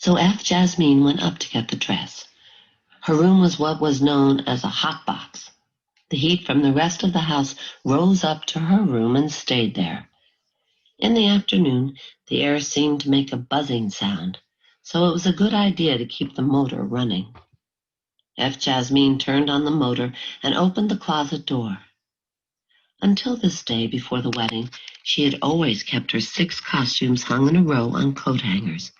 So F. Jasmine went up to get the dress. Her room was what was known as a hot box. The heat from the rest of the house rose up to her room and stayed there. In the afternoon, the air seemed to make a buzzing sound, so it was a good idea to keep the motor running. F. Jasmine turned on the motor and opened the closet door. Until this day before the wedding, she had always kept her 6 costumes hung in a row on coat hangers,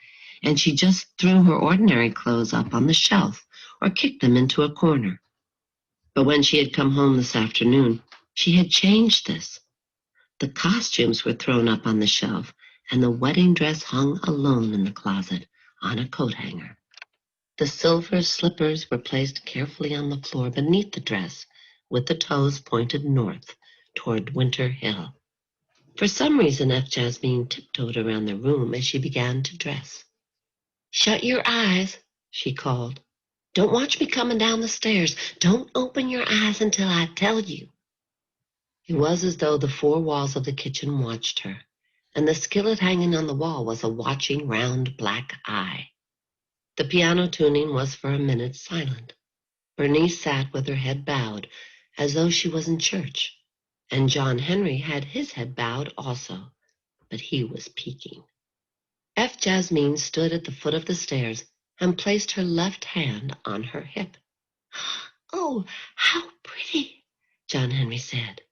and she just threw her ordinary clothes up on the shelf or kicked them into a corner. But when she had come home this afternoon, she had changed this. The costumes were thrown up on the shelf, and the wedding dress hung alone in the closet on a coat hanger. The silver slippers were placed carefully on the floor beneath the dress, with the toes pointed north toward Winter Hill. For some reason, F. Jasmine tiptoed around the room as she began to dress. "Shut your eyes," she called. "Don't watch me coming down the stairs. Don't open your eyes until I tell you." It was as though the 4 walls of the kitchen watched her, and the skillet hanging on the wall was a watching round black eye. The piano tuning was for a minute silent. Bernice sat with her head bowed, as though she was in church, and John Henry had his head bowed also, but he was peeking. F. Jasmine stood at the foot of the stairs and placed her left hand on her hip. "Oh, how pretty," John Henry said.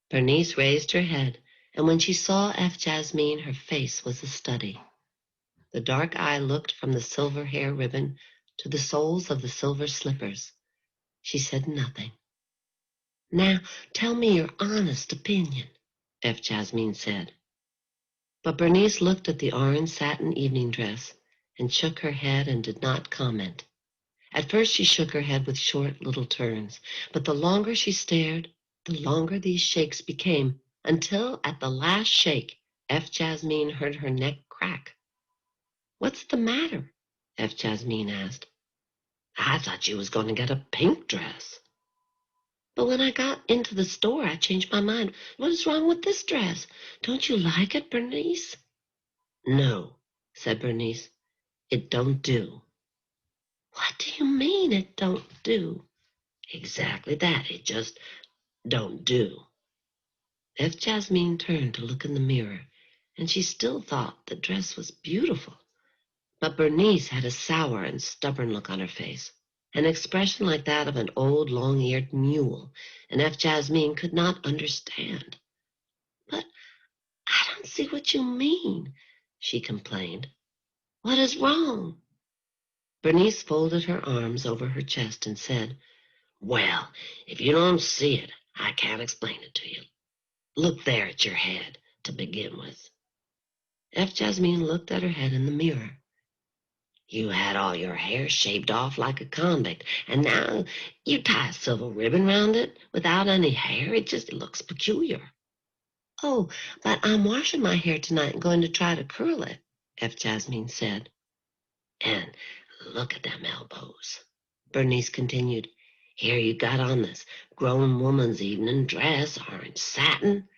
Bernice raised her head, and when she saw F. Jasmine, her face was a study. The dark eye looked from the silver hair ribbon to the soles of the silver slippers. She said nothing. "Now, tell me your honest opinion," F. Jasmine said. But Bernice looked at the orange satin evening dress and shook her head and did not comment. At first she shook her head with short little turns, but the longer she stared, the longer these shakes became, until at the last shake, F. Jasmine heard her neck crack. "What's the matter?" F. Jasmine asked. "I thought you was going to get a pink dress." "But when I got into the store, I changed my mind. What is wrong with this dress? Don't you like it, Bernice?" "No," said Bernice. "It don't do." "What do you mean it don't do?" "Exactly that. It just don't do." If Jasmine turned to look in the mirror, and she still thought the dress was beautiful. But Bernice had a sour and stubborn look on her face, an expression like that of an old long-eared mule, and F. Jasmine could not understand. "But I don't see what you mean," she complained. "What is wrong?" Bernice folded her arms over her chest and said, "Well, if you don't see it, I can't explain it to you. Look there at your head, to begin with." F. Jasmine looked at her head in the mirror. "You had all your hair shaved off like a convict, and now you tie a silver ribbon round it without any hair. It just looks peculiar." "Oh, but I'm washing my hair tonight and going to try to curl it," F. Jasmine said. "And look at them elbows," Bernice continued. "Here you got on this grown woman's evening dress, orange satin,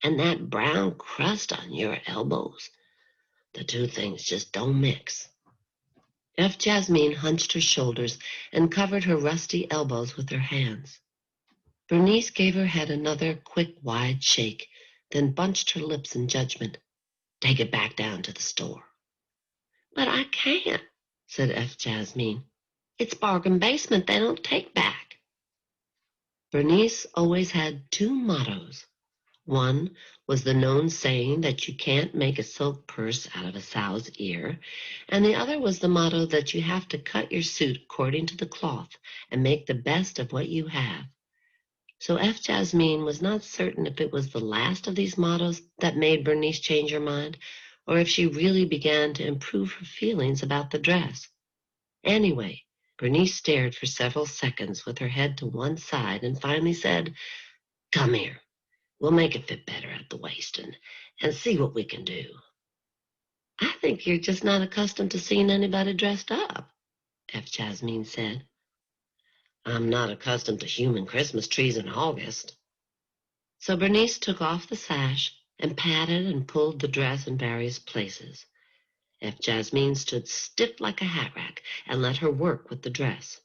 and that brown crust on your elbows. The two things just don't mix." F. Jasmine hunched her shoulders and covered her rusty elbows with her hands. Bernice gave her head another quick, wide shake, then bunched her lips in judgment. "Take it back down to the store." "But I can't," said F. Jasmine. "It's bargain basement. They don't take back." Bernice always had 2 mottos. One was the known saying that you can't make a silk purse out of a sow's ear, and the other was the motto that you have to cut your suit according to the cloth and make the best of what you have. So F. Jasmine was not certain if it was the last of these mottos that made Bernice change her mind, or if she really began to improve her feelings about the dress. Anyway, Bernice stared for several seconds with her head to one side and finally said, "Come here. We'll make it fit better at the waist and see what we can do." "I think you're just not accustomed to seeing anybody dressed up," F. Jasmine said. "I'm not accustomed to human Christmas trees in August." So Bernice took off the sash and patted and pulled the dress in various places. F. Jasmine stood stiff like a hat rack and let her work with the dress.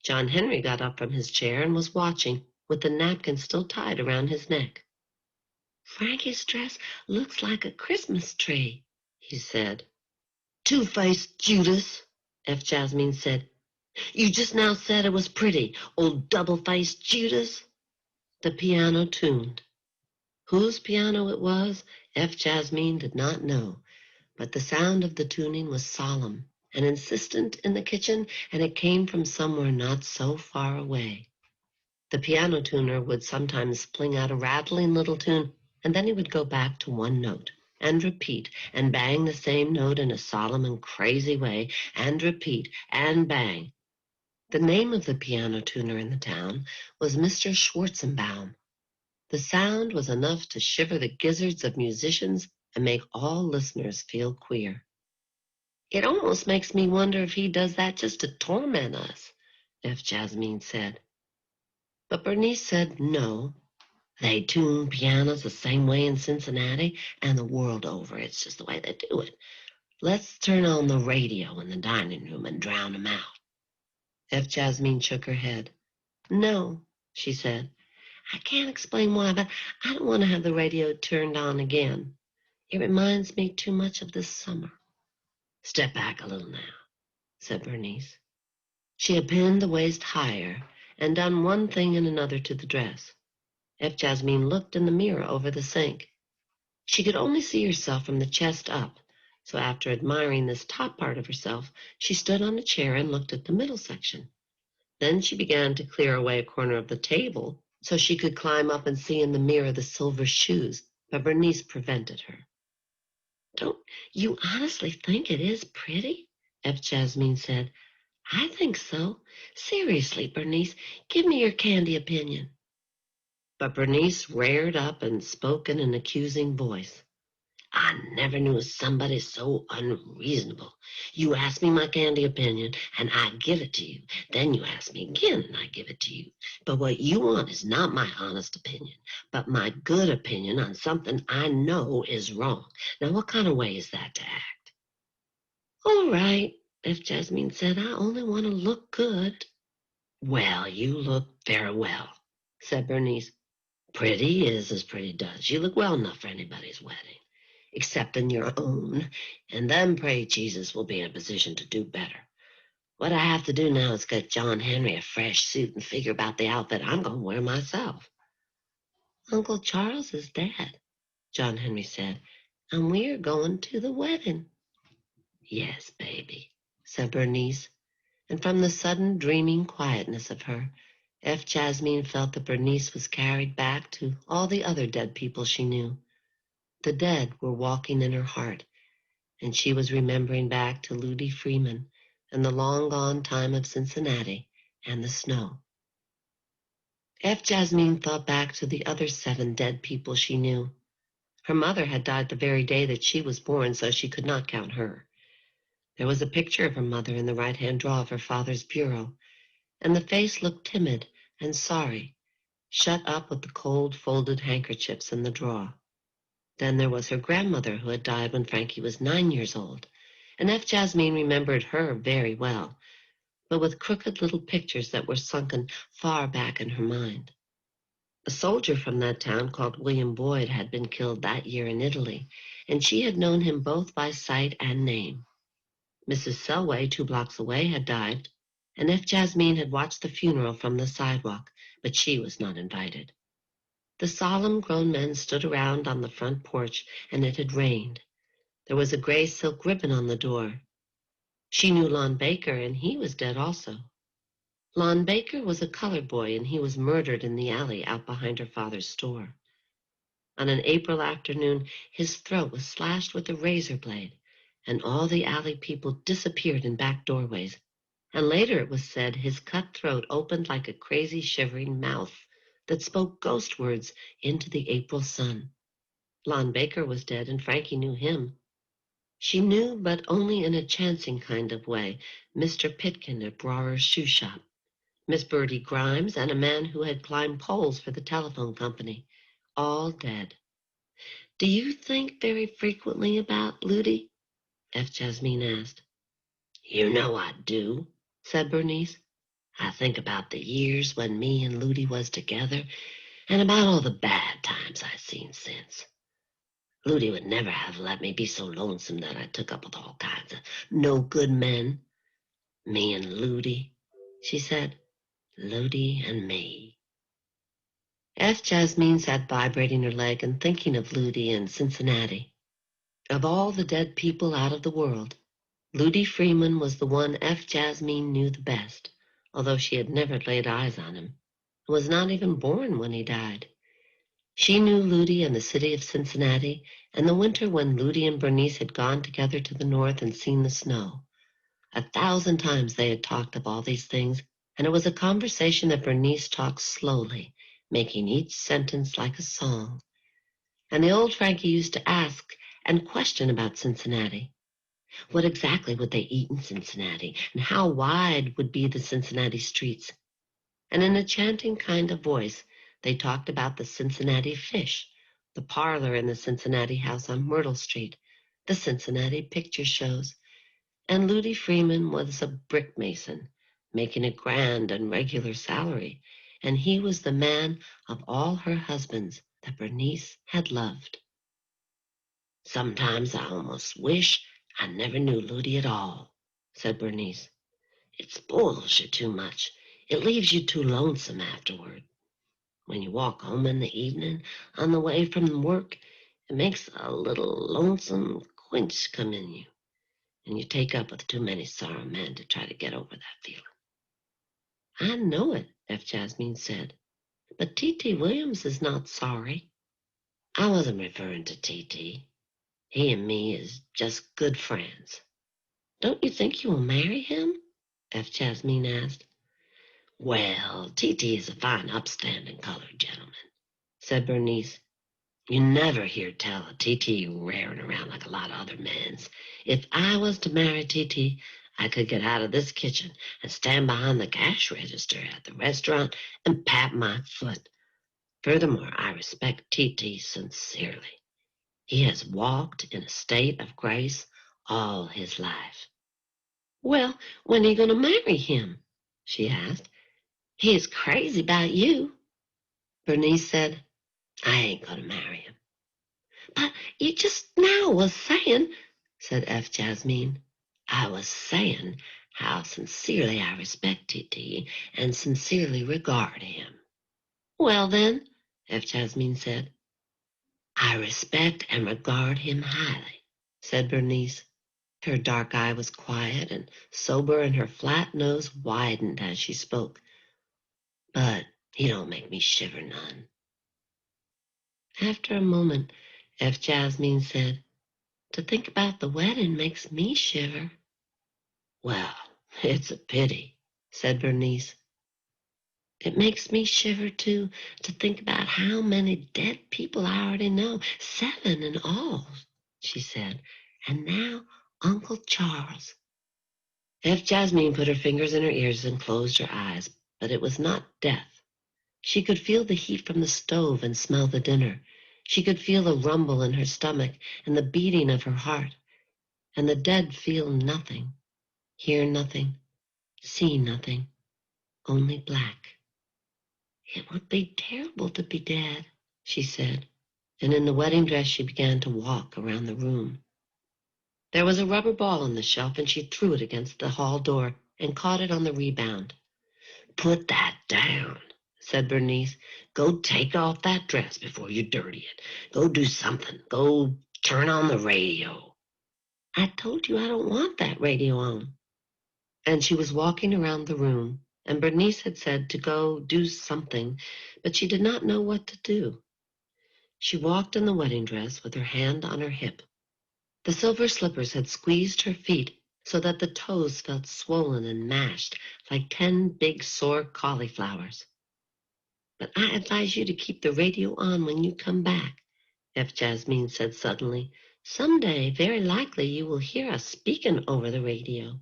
John Henry got up from his chair and was watching, with the napkin still tied around his neck. "Frankie's dress looks like a Christmas tree," he said. "Two-faced Judas," F. Jasmine said. "You just now said it was pretty, old double-faced Judas." The piano tuned. Whose piano it was, F. Jasmine did not know, but the sound of the tuning was solemn and insistent in the kitchen, and it came from somewhere not so far away. The piano tuner would sometimes fling out a rattling little tune, and then he would go back to one note and repeat and bang the same note in a solemn and crazy way and repeat and bang. The name of the piano tuner in the town was Mr. Schwarzenbaum. The sound was enough to shiver the gizzards of musicians and make all listeners feel queer. "It almost makes me wonder if he does that just to torment us," F. Jasmine said. But Bernice said no. They tune pianos the same way in Cincinnati and the world over. It's just the way they do it. Let's turn on the radio in the dining room and drown them out. F. Jasmine shook her head. "No," she said. "I can't explain why, but I don't want to have the radio turned on again. It reminds me too much of this summer." "Step back a little now," said Bernice. She had pinned the waist higher and done one thing and another to the dress. F. Jasmine looked in the mirror over the sink. She could only see herself from the chest up, so after admiring this top part of herself, she stood on a chair and looked at the middle section. Then she began to clear away a corner of the table so she could climb up and see in the mirror the silver shoes, but Bernice prevented her. "Don't you honestly think it is pretty?" F. Jasmine said. "I think so. Seriously, Bernice, give me your candy opinion." But Bernice reared up and spoke in an accusing voice. "I never knew somebody so unreasonable. You ask me my candy opinion, and I give it to you. Then you ask me again, and I give it to you. But what you want is not my honest opinion, but my good opinion on something I know is wrong. Now, what kind of way is that to act?" "All right," F. Jasmine said. "I only want to look good." "Well, you look very well," said Bernice. "Pretty is as pretty does. You look well enough for anybody's wedding, excepting your own, and then pray Jesus will be in a position to do better. What I have to do now is get John Henry a fresh suit and figure about the outfit I'm going to wear myself." "Uncle Charles is dead," John Henry said, "and we are going to the wedding." "Yes, baby," said Bernice, and from the sudden dreaming quietness of her, F. Jasmine felt that Bernice was carried back to all the other dead people she knew. The dead were walking in her heart, and she was remembering back to Ludi Freeman and the long-gone time of Cincinnati and the snow. F. Jasmine thought back to the other 7 dead people she knew. Her mother had died the very day that she was born, so she could not count her. There was a picture of her mother in the right-hand drawer of her father's bureau, and the face looked timid and sorry, shut up with the cold folded handkerchiefs in the drawer. Then there was her grandmother who had died when Frankie was 9 years old, and F. Jasmine remembered her very well, but with crooked little pictures that were sunken far back in her mind. A soldier from that town called William Boyd had been killed that year in Italy, and she had known him both by sight and name. Mrs. Selway, 2 blocks away, had died, and F. Jasmine had watched the funeral from the sidewalk, but she was not invited. The solemn grown men stood around on the front porch, and it had rained. There was a gray silk ribbon on the door. She knew Lon Baker, and he was dead also. Lon Baker was a colored boy, and he was murdered in the alley out behind her father's store. On an April afternoon, his throat was slashed with a razor blade, and all the alley people disappeared in back doorways. And later it was said his cut throat opened like a crazy shivering mouth that spoke ghost words into the April sun. Lon Baker was dead, and Frankie knew him. She knew, but only in a chancing kind of way, Mr. Pitkin at Brower's shoe shop, Miss Bertie Grimes, and a man who had climbed poles for the telephone company, all dead. "Do you think very frequently about Ludi?" F. Jasmine asked. You know I do, said Bernice. I think about the years when me and Ludi was together and about all the bad times I've seen since. Ludi would never have let me be so lonesome that I took up with all kinds of no good men. Me and Ludi, she said. Ludi and me. As Jasmine sat vibrating her leg and thinking of Ludi and Cincinnati. Of all the dead people out of the world, Ludi Freeman was the one F. Jasmine knew the best, although she had never laid eyes on him, and was not even born when he died. She knew Ludi and the city of Cincinnati, and the winter when Ludi and Bernice had gone together to the north and seen the snow. 1,000 times they had talked of all these things, and it was a conversation that Bernice talked slowly, making each sentence like a song. And the old Frankie used to ask and question about Cincinnati. What exactly would they eat in Cincinnati, and how wide would be the Cincinnati streets? And in a chanting kind of voice, they talked about the Cincinnati fish, the parlor in the Cincinnati house on Myrtle Street, the Cincinnati picture shows. And Ludi Freeman was a brick mason, making a grand and regular salary, and he was the man of all her husbands that Bernice had loved. Sometimes I almost wish I never knew Ludi at all, said Bernice. It spoils you too much. It leaves you too lonesome afterward. When you walk home in the evening on the way from work, it makes a little lonesome quench come in you, and you take up with too many sorrow men to try to get over that feeling. I know it, F. Jasmine said, but T.T. Williams is not sorry. I wasn't referring to T.T. He and me is just good friends. Don't you think you will marry him? F. Jasmine asked. Well, T.T. is a fine, upstanding colored gentleman, said Bernice. You never hear tell of T.T. raring around like a lot of other men's. If I was to marry T.T., I could get out of this kitchen and stand behind the cash register at the restaurant and pat my foot. Furthermore, I respect T.T. sincerely. He has walked in a state of grace all his life. Well, when are you going to marry him? She asked. He is crazy about you. Bernice said, I ain't going to marry him. But you just now was saying, said F. Jasmine. I was saying how sincerely I respect T.T. and sincerely regard him. Well then, F. Jasmine said, I respect and regard him highly, said Bernice. Her dark eye was quiet and sober, and her flat nose widened as she spoke. But he don't make me shiver none. After a moment, F. Jasmine said, to think about the wedding makes me shiver. Well, it's a pity, said Bernice. It makes me shiver, too, to think about how many dead people I already know, 7 in all, she said. And now Uncle Charles. F. Jasmine put her fingers in her ears and closed her eyes, but it was not death. She could feel the heat from the stove and smell the dinner. She could feel the rumble in her stomach and the beating of her heart. And the dead feel nothing, hear nothing, see nothing, only black. It would be terrible to be dead, she said, and in the wedding dress she began to walk around the room. There was a rubber ball on the shelf, and she threw it against the hall door and caught it on the rebound. Put that down, said Bernice. Go take off that dress before you dirty it. Go do something. Go turn on the radio. I told you I don't want that radio on. And she was walking around the room, and Bernice had said to go do something, but she did not know what to do. She walked in the wedding dress with her hand on her hip. The silver slippers had squeezed her feet so that the toes felt swollen and mashed like 10 big sore cauliflowers. But I advise you to keep the radio on when you come back, F. Jasmine said suddenly. Someday, very likely, you will hear us speaking over the radio.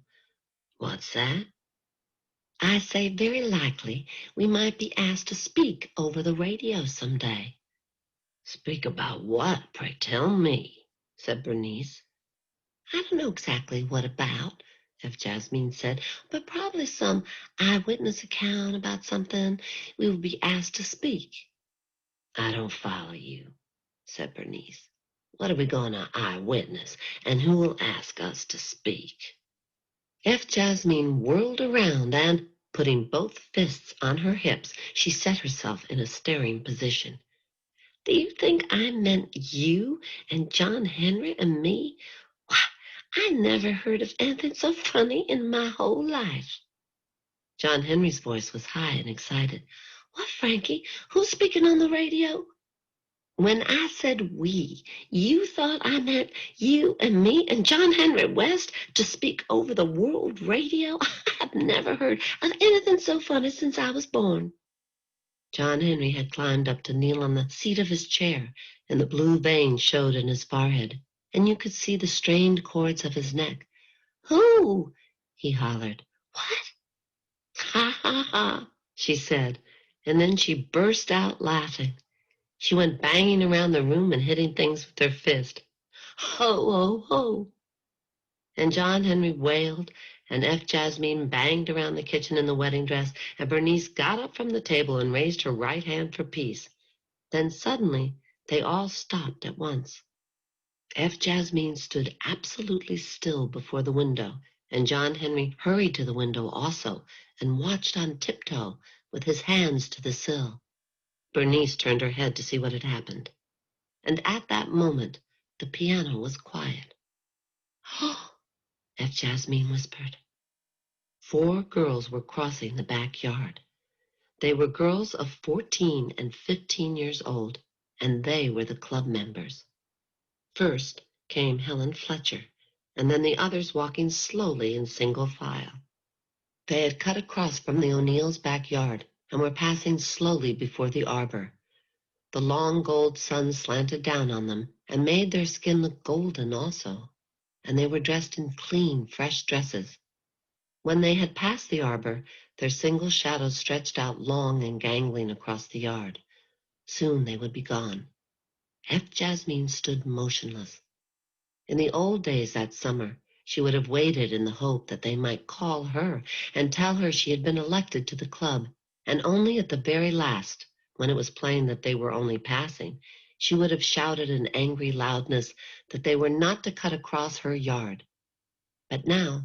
What's that? I say very likely we might be asked to speak over the radio someday. Speak about what, pray tell me, said Bernice. I don't know exactly what about, F. Jasmine said, but probably some eyewitness account about something we will be asked to speak. I don't follow you, said Bernice. What are we going to eyewitness, and who will ask us to speak? F. Jasmine whirled around and, putting both fists on her hips, she set herself in a staring position. Do you think I meant you and John Henry and me? Why, I never heard of anything so funny in my whole life. John Henry's voice was high and excited. What, Frankie? Who's speaking on the radio? When I said we, you thought I meant you and me and John Henry West to speak over the world radio? I've never heard of anything so funny since I was born. John Henry had climbed up to kneel on the seat of his chair, and the blue veins showed in his forehead, and you could see the strained cords of his neck. Who? He hollered. What? Ha ha ha, she said, and then she burst out laughing. She went banging around the room and hitting things with her fist. Ho, ho, ho. And John Henry wailed, and F. Jasmine banged around the kitchen in the wedding dress, and Bernice got up from the table and raised her right hand for peace. Then suddenly they all stopped at once. F. Jasmine stood absolutely still before the window, and John Henry hurried to the window also and watched on tiptoe with his hands to the sill. Bernice turned her head to see what had happened. And at that moment, the piano was quiet. Oh, F. Jasmine whispered. 4 girls were crossing the backyard. They were girls of 14 and 15 years old, and they were the club members. First came Helen Fletcher, and then the others walking slowly in single file. They had cut across from the O'Neills' backyard and were passing slowly before the arbor. The long gold sun slanted down on them and made their skin look golden also, and they were dressed in clean, fresh dresses. When they had passed the arbor, their single shadows stretched out long and gangling across the yard. Soon they would be gone. F. Jasmine stood motionless. In the old days that summer, she would have waited in the hope that they might call her and tell her she had been elected to the club, and only at the very last, when it was plain that they were only passing, she would have shouted in angry loudness that they were not to cut across her yard. But now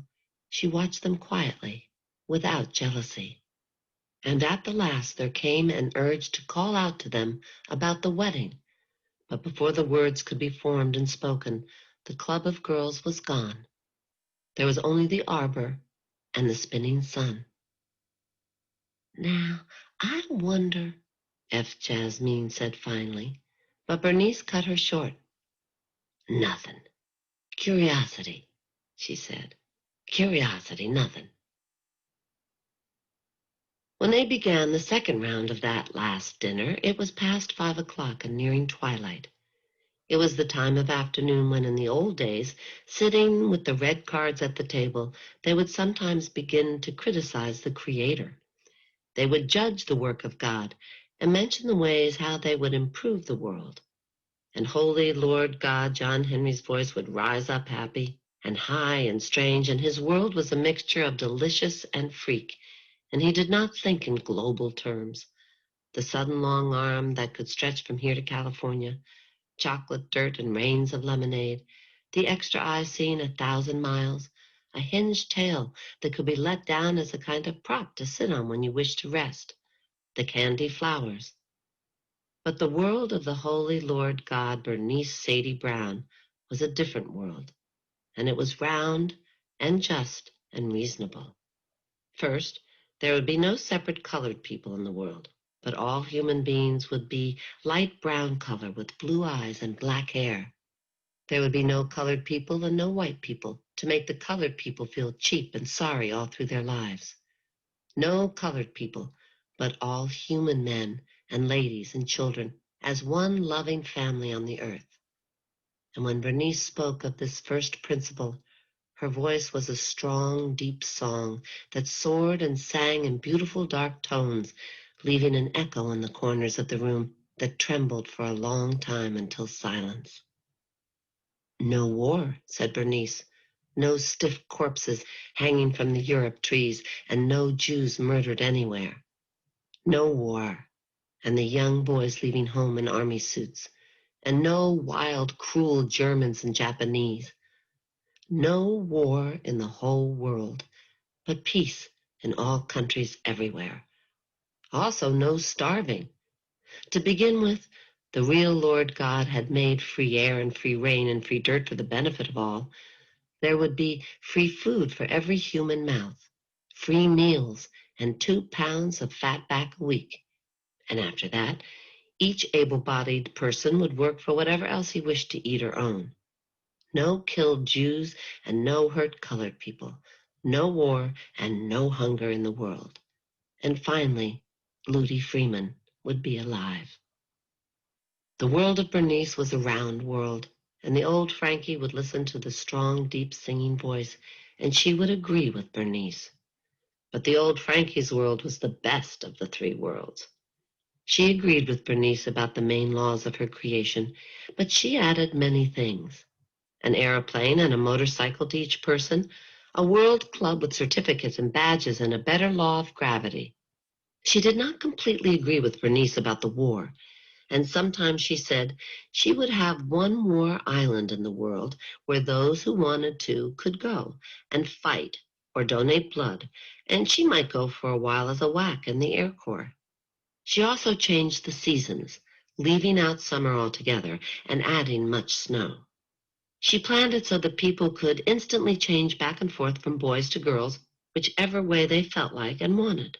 she watched them quietly, without jealousy. And at the last there came an urge to call out to them about the wedding. But before the words could be formed and spoken, the club of girls was gone. There was only the arbor and the spinning sun. Now, I wonder, F. Jasmine said finally, but Bernice cut her short. Nothing. Curiosity, she said. Curiosity, nothing. When they began the second round of that last dinner, it was past 5 o'clock and nearing twilight. It was the time of afternoon when in the old days, sitting with the red cards at the table, they would sometimes begin to criticize the Creator. They would judge the work of God and mention the ways how they would improve the world. And holy Lord God, John Henry's voice would rise up happy and high and strange, and his world was a mixture of delicious and freak, and he did not think in global terms. The sudden long arm that could stretch from here to California, chocolate dirt and rains of lemonade, the extra eye seen 1,000 miles, a hinged tail that could be let down as a kind of prop to sit on when you wish to rest, the candy flowers. But the world of the holy Lord God, Bernice Sadie Brown, was a different world, and it was round and just and reasonable. First, there would be no separate colored people in the world, but all human beings would be light brown color with blue eyes and black hair. There would be no colored people and no white people to make the colored people feel cheap and sorry all through their lives. No colored people, but all human men and ladies and children as one loving family on the earth. And when Bernice spoke of this first principle, her voice was a strong, deep song that soared and sang in beautiful dark tones, leaving an echo in the corners of the room that trembled for a long time until silence. No war, said Bernice, No stiff corpses hanging from the Europe trees, and no Jews murdered anywhere. No war, and the young boys leaving home in army suits, and no wild, cruel Germans and Japanese. No war in the whole world, but peace in all countries everywhere. Also, no starving. To begin with, the real Lord God had made free air and free rain and free dirt for the benefit of all. There would be free food for every human mouth, free meals, and 2 pounds of fat back a week. And after that, each able-bodied person would work for whatever else he wished to eat or own. No killed Jews and no hurt colored people. No war and no hunger in the world. And finally, Ludi Freeman would be alive. The world of Bernice was a round world, and the old Frankie would listen to the strong, deep singing voice, and she would agree with Bernice. But the old Frankie's world was the best of the three worlds. She agreed with Bernice about the main laws of her creation, but she added many things. An aeroplane and a motorcycle to each person, a world club with certificates and badges, and a better law of gravity. She did not completely agree with Bernice about the war, and sometimes she said she would have one more island in the world where those who wanted to could go and fight or donate blood, and she might go for a while as a WAC in the Air Corps. She also changed the seasons, leaving out summer altogether and adding much snow. She planned it so that people could instantly change back and forth from boys to girls, whichever way they felt like and wanted.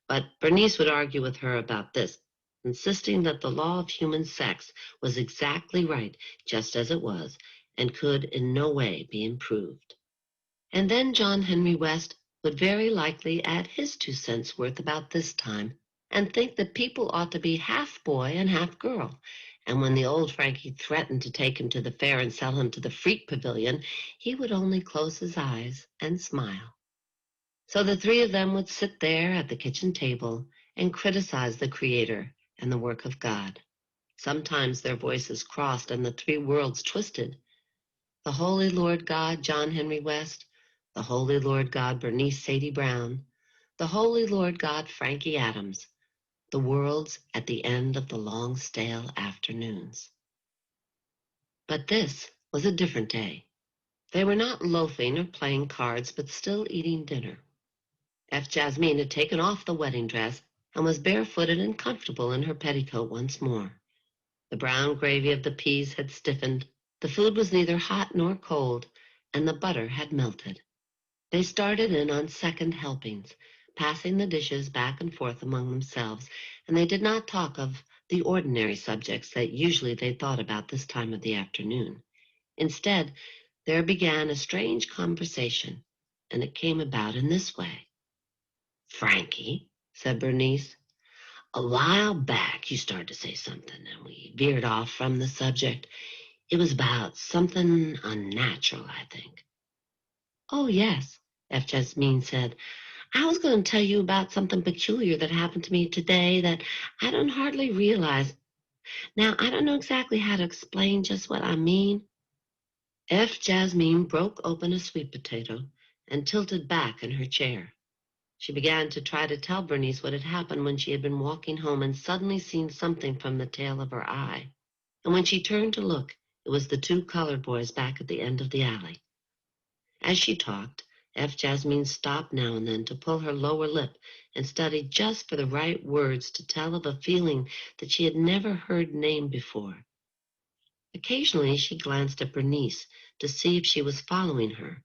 But Bernice would argue with her about this, insisting that the law of human sex was exactly right just as it was and could in no way be improved. And then John Henry West would very likely add his 2 cents worth about this time and think that people ought to be half boy and half girl. And when the old Frankie threatened to take him to the fair and sell him to the freak pavilion, he would only close his eyes and smile. So the three of them would sit there at the kitchen table and criticize the Creator and the work of God. Sometimes their voices crossed and the three worlds twisted. The Holy Lord God, John Henry West, the Holy Lord God, Bernice Sadie Brown, the Holy Lord God, Frankie Adams, the worlds at the end of the long, stale afternoons. But this was a different day. They were not loafing or playing cards, but still eating dinner. F. Jasmine had taken off the wedding dress and was barefooted and comfortable in her petticoat once more. The brown gravy of the peas had stiffened, the food was neither hot nor cold, and the butter had melted. They started in on second helpings, passing the dishes back and forth among themselves, and they did not talk of the ordinary subjects that usually they thought about this time of the afternoon. Instead, there began a strange conversation, and it came about in this way. "Frankie," said Bernice, "a while back you started to say something, and we veered off from the subject. It was about something unnatural, I think." "Oh, yes," F. Jasmine said. "I was going to tell you about something peculiar that happened to me today that I don't hardly realize. Now, I don't know exactly how to explain just what I mean." F. Jasmine broke open a sweet potato and tilted back in her chair. She began to try to tell Bernice what had happened when she had been walking home and suddenly seen something from the tail of her eye. And when she turned to look, it was the two colored boys back at the end of the alley. As she talked, F. Jasmine stopped now and then to pull her lower lip and study just for the right words to tell of a feeling that she had never heard named before. Occasionally she glanced at Bernice to see if she was following her,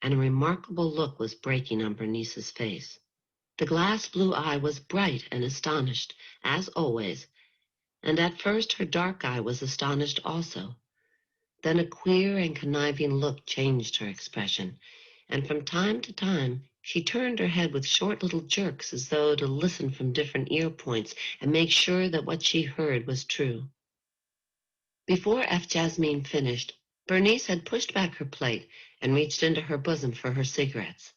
and a remarkable look was breaking on Bernice's face. The glass blue eye was bright and astonished, as always, and at first her dark eye was astonished also. Then a queer and conniving look changed her expression, and from time to time she turned her head with short little jerks as though to listen from different ear points and make sure that what she heard was true. Before F. Jasmine finished, Bernice had pushed back her plate and reached into her bosom for her cigarettes.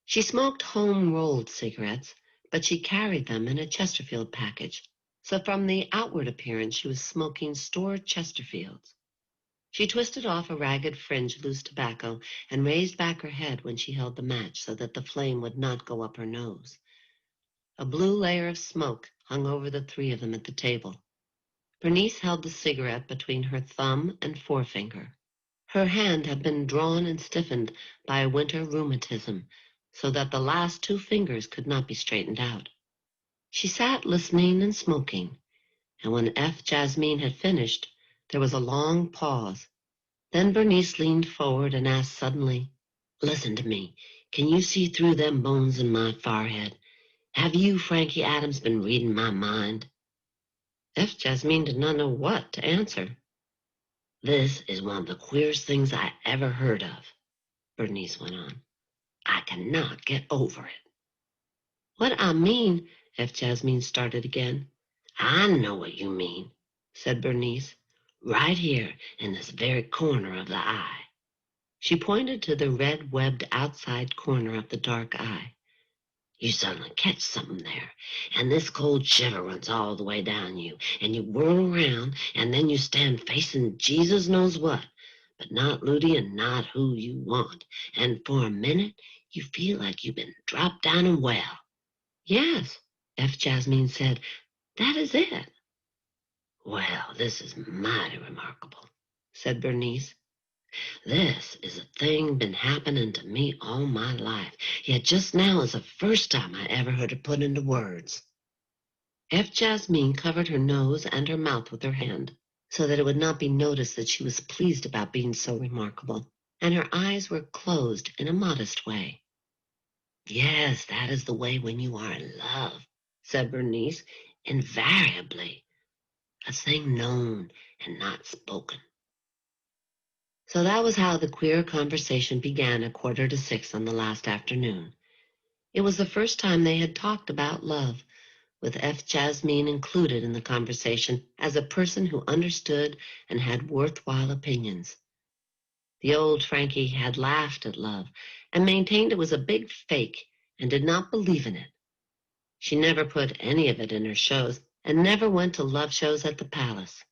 She smoked home-rolled cigarettes, but she carried them in a Chesterfield package, so from the outward appearance she was smoking stored Chesterfields. She twisted off a ragged fringe of loose tobacco and raised back her head when she held the match so that the flame would not go up her nose. A blue layer of smoke hung over the three of them at the table. Bernice held the cigarette between her thumb and forefinger. Her hand had been drawn and stiffened by a winter rheumatism, so that the last two fingers could not be straightened out. She sat listening and smoking, and when F. Jasmine had finished, there was a long pause. Then Bernice leaned forward and asked suddenly, "Listen to me. Can you see through them bones in my forehead? Have you, Frankie Adams, been reading my mind?" F. Jasmine did not know what to answer. "This is one of the queerest things I ever heard of," Bernice went on. "I cannot get over it." "What I mean," F. Jasmine started again. "I know what you mean," said Bernice. "Right here in this very corner of the eye." She pointed to the red-webbed outside corner of the dark eye. "You suddenly catch something there, and this cold shiver runs all the way down you, and you whirl around, and then you stand facing Jesus knows what, but not Ludi and not who you want, and for a minute you feel like you've been dropped down a well." "Yes," F. Jasmine said, "that is it." "Well, this is mighty remarkable," said Bernice. "This is a thing been happening to me all my life, yet just now is the first time I ever heard it put into words." F. Jasmine covered her nose and her mouth with her hand, so that it would not be noticed that she was pleased about being so remarkable, and her eyes were closed in a modest way. "Yes, that is the way when you are in love," said Bernice, "invariably. A thing known and not spoken." So that was how the queer conversation began at 5:45 on the last afternoon. It was the first time they had talked about love, with F. Jasmine included in the conversation as a person who understood and had worthwhile opinions. The old Frankie had laughed at love and maintained it was a big fake and did not believe in it. She never put any of it in her shows and never went to love shows at the Palace.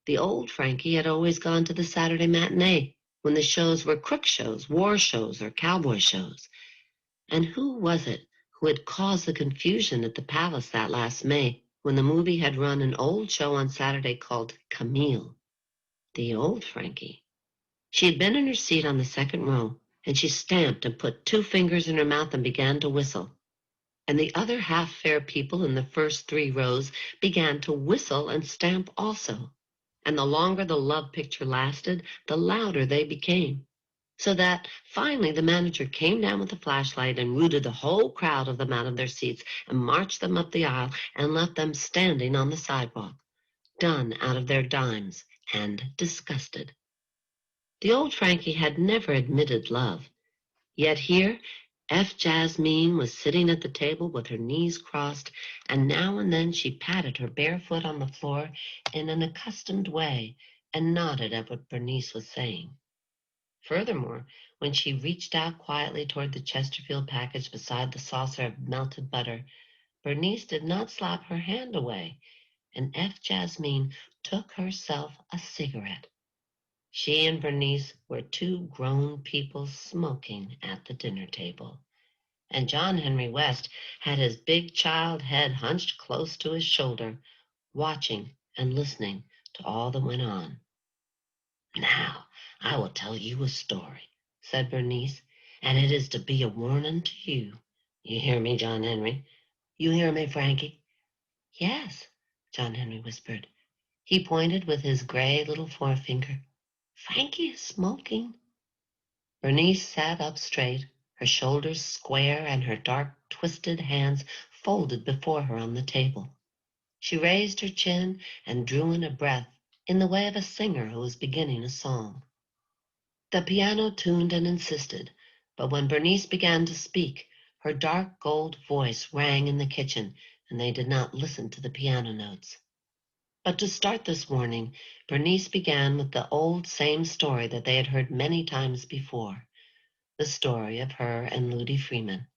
The old Frankie had always gone to the Saturday matinee when the shows were crook shows, war shows, or cowboy shows. And who was it who had caused the confusion at the Palace that last May when the movie had run an old show on Saturday called Camille? The old Frankie. She had been in her seat on the second row, and she stamped and put two fingers in her mouth and began to whistle. And the other half-fair people in the first three rows began to whistle and stamp also. And the longer the love picture lasted, the louder they became. So that finally the manager came down with a flashlight and rooted the whole crowd of them out of their seats and marched them up the aisle and left them standing on the sidewalk, done out of their dimes and disgusted. The old Frankie had never admitted love. Yet here F. Jasmine was sitting at the table with her knees crossed, and now and then she patted her bare foot on the floor in an accustomed way and nodded at what Bernice was saying. Furthermore, when she reached out quietly toward the Chesterfield package beside the saucer of melted butter, Bernice did not slap her hand away, and F. Jasmine took herself a cigarette. She and Bernice were two grown people smoking at the dinner table, and John Henry West had his big child head hunched close to his shoulder, watching and listening to all that went on. "Now, I will tell you a story," said Bernice, "and it is to be a warning to you. You hear me, John Henry? You hear me, Frankie?" "Yes," John Henry whispered. He pointed with his gray little forefinger. "Frankie is smoking." Bernice sat up straight, her shoulders square and her dark, twisted hands folded before her on the table. She raised her chin and drew in a breath in the way of a singer who is beginning a song. The piano tuned and insisted, but when Bernice began to speak, her dark gold voice rang in the kitchen, and they did not listen to the piano notes. But to start this warning, Bernice began with the old same story that they had heard many times before, the story of her and Ludi Freeman.